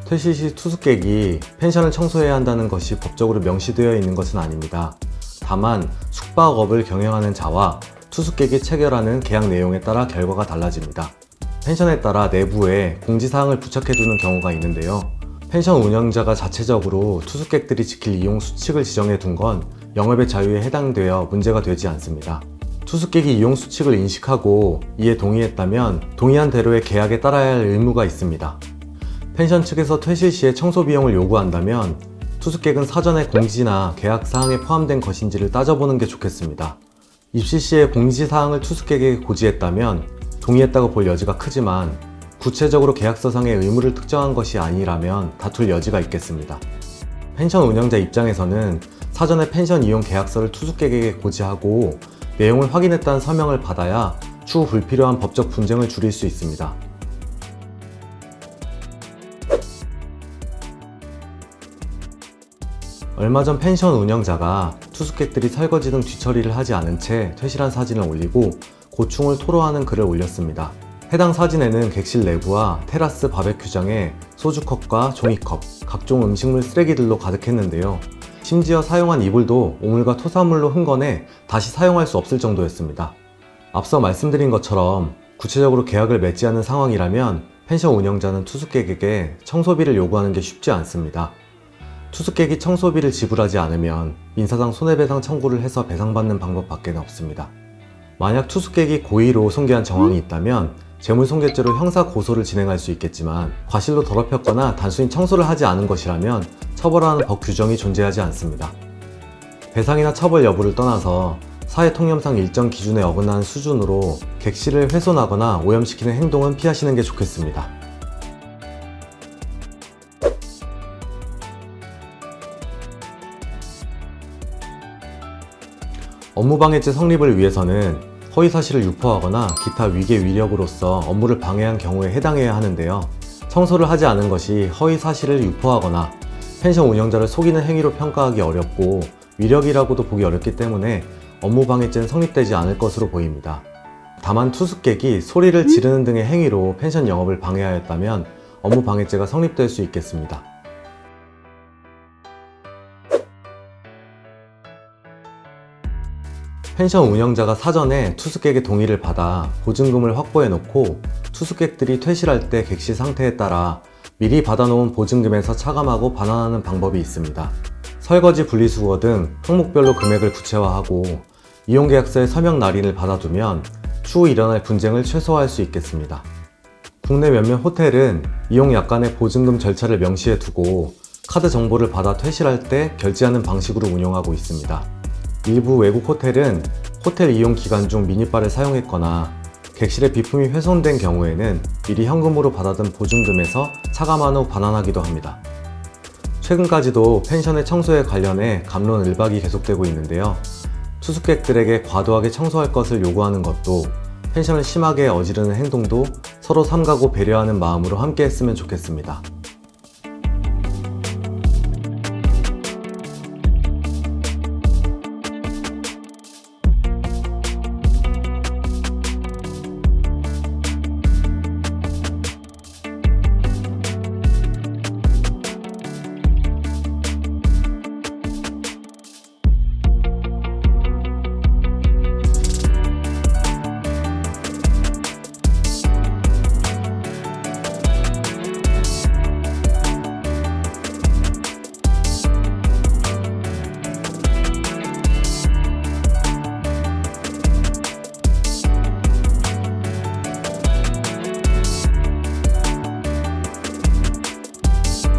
퇴실 시 투숙객이 펜션을 청소해야 한다는 것이 법적으로 명시되어 있는 것은 아닙니다. 다만 숙박업을 경영하는 자와 투숙객이 체결하는 계약 내용에 따라 결과가 달라집니다. 펜션에 따라 내부에 공지사항을 부착해두는 경우가 있는데요. 펜션 운영자가 자체적으로 투숙객들이 지킬 이용 수칙을 지정해 둔 건 영업의 자유에 해당되어 문제가 되지 않습니다. 투숙객이 이용 수칙을 인식하고 이에 동의했다면 동의한 대로의 계약에 따라야 할 의무가 있습니다. 펜션 측에서 퇴실 시에 청소 비용을 요구한다면 투숙객은 사전에 공지나 계약 사항에 포함된 것인지를 따져보는 게 좋겠습니다. 입실 시에 공지 사항을 투숙객에게 고지했다면 동의했다고 볼 여지가 크지만 구체적으로 계약서상의 의무를 특정한 것이 아니라면 다툴 여지가 있겠습니다. 펜션 운영자 입장에서는 사전에 펜션 이용 계약서를 투숙객에게 고지하고 내용을 확인했다는 서명을 받아야 추후 불필요한 법적 분쟁을 줄일 수 있습니다. 얼마 전 펜션 운영자가 투숙객들이 설거지 등 뒤처리를 하지 않은 채 퇴실한 사진을 올리고 고충을 토로하는 글을 올렸습니다. 해당 사진에는 객실 내부와 테라스 바베큐장에 소주컵과 종이컵, 각종 음식물 쓰레기들로 가득했는데요. 심지어 사용한 이불도 오물과 토사물로 흥건해 다시 사용할 수 없을 정도였습니다. 앞서 말씀드린 것처럼 구체적으로 계약을 맺지 않은 상황이라면 펜션 운영자는 투숙객에게 청소비를 요구하는 게 쉽지 않습니다. 투숙객이 청소비를 지불하지 않으면 민사상 손해배상 청구를 해서 배상받는 방법밖에 없습니다. 만약 투숙객이 고의로 손괴한 정황이 있다면 재물손괴죄로 형사 고소를 진행할 수 있겠지만 과실로 더럽혔거나 단순히 청소를 하지 않은 것이라면 처벌하는 법 규정이 존재하지 않습니다. 배상이나 처벌 여부를 떠나서 사회통념상 일정 기준에 어긋나는 수준으로 객실을 훼손하거나 오염시키는 행동은 피하시는 게 좋겠습니다. 업무방해죄 성립을 위해서는 허위사실을 유포하거나 기타 위계 위력으로서 업무를 방해한 경우에 해당해야 하는데요. 청소를 하지 않은 것이 허위사실을 유포하거나 펜션 운영자를 속이는 행위로 평가하기 어렵고 위력이라고도 보기 어렵기 때문에 업무방해죄는 성립되지 않을 것으로 보입니다. 다만 투숙객이 소리를 지르는 등의 행위로 펜션 영업을 방해하였다면 업무방해죄가 성립될 수 있겠습니다. 펜션 운영자가 사전에 투숙객의 동의를 받아 보증금을 확보해 놓고 투숙객들이 퇴실할 때 객실 상태에 따라 미리 받아놓은 보증금에서 차감하고 반환하는 방법이 있습니다. 설거지, 분리수거 등 항목별로 금액을 구체화하고 이용계약서에 서명 날인을 받아두면 추후 일어날 분쟁을 최소화할 수 있겠습니다. 국내 몇몇 호텔은 이용 약관에 보증금 절차를 명시해 두고 카드 정보를 받아 퇴실할 때 결제하는 방식으로 운영하고 있습니다. 일부 외국 호텔은 호텔 이용 기간 중 미니바를 사용했거나 객실의 비품이 훼손된 경우에는 미리 현금으로 받아둔 보증금에서 차감한 후 반환하기도 합니다. 최근까지도 펜션의 청소에 관련해 갑론을박이 계속되고 있는데요. 투숙객들에게 과도하게 청소할 것을 요구하는 것도 펜션을 심하게 어지르는 행동도 서로 삼가고 배려하는 마음으로 함께 했으면 좋겠습니다.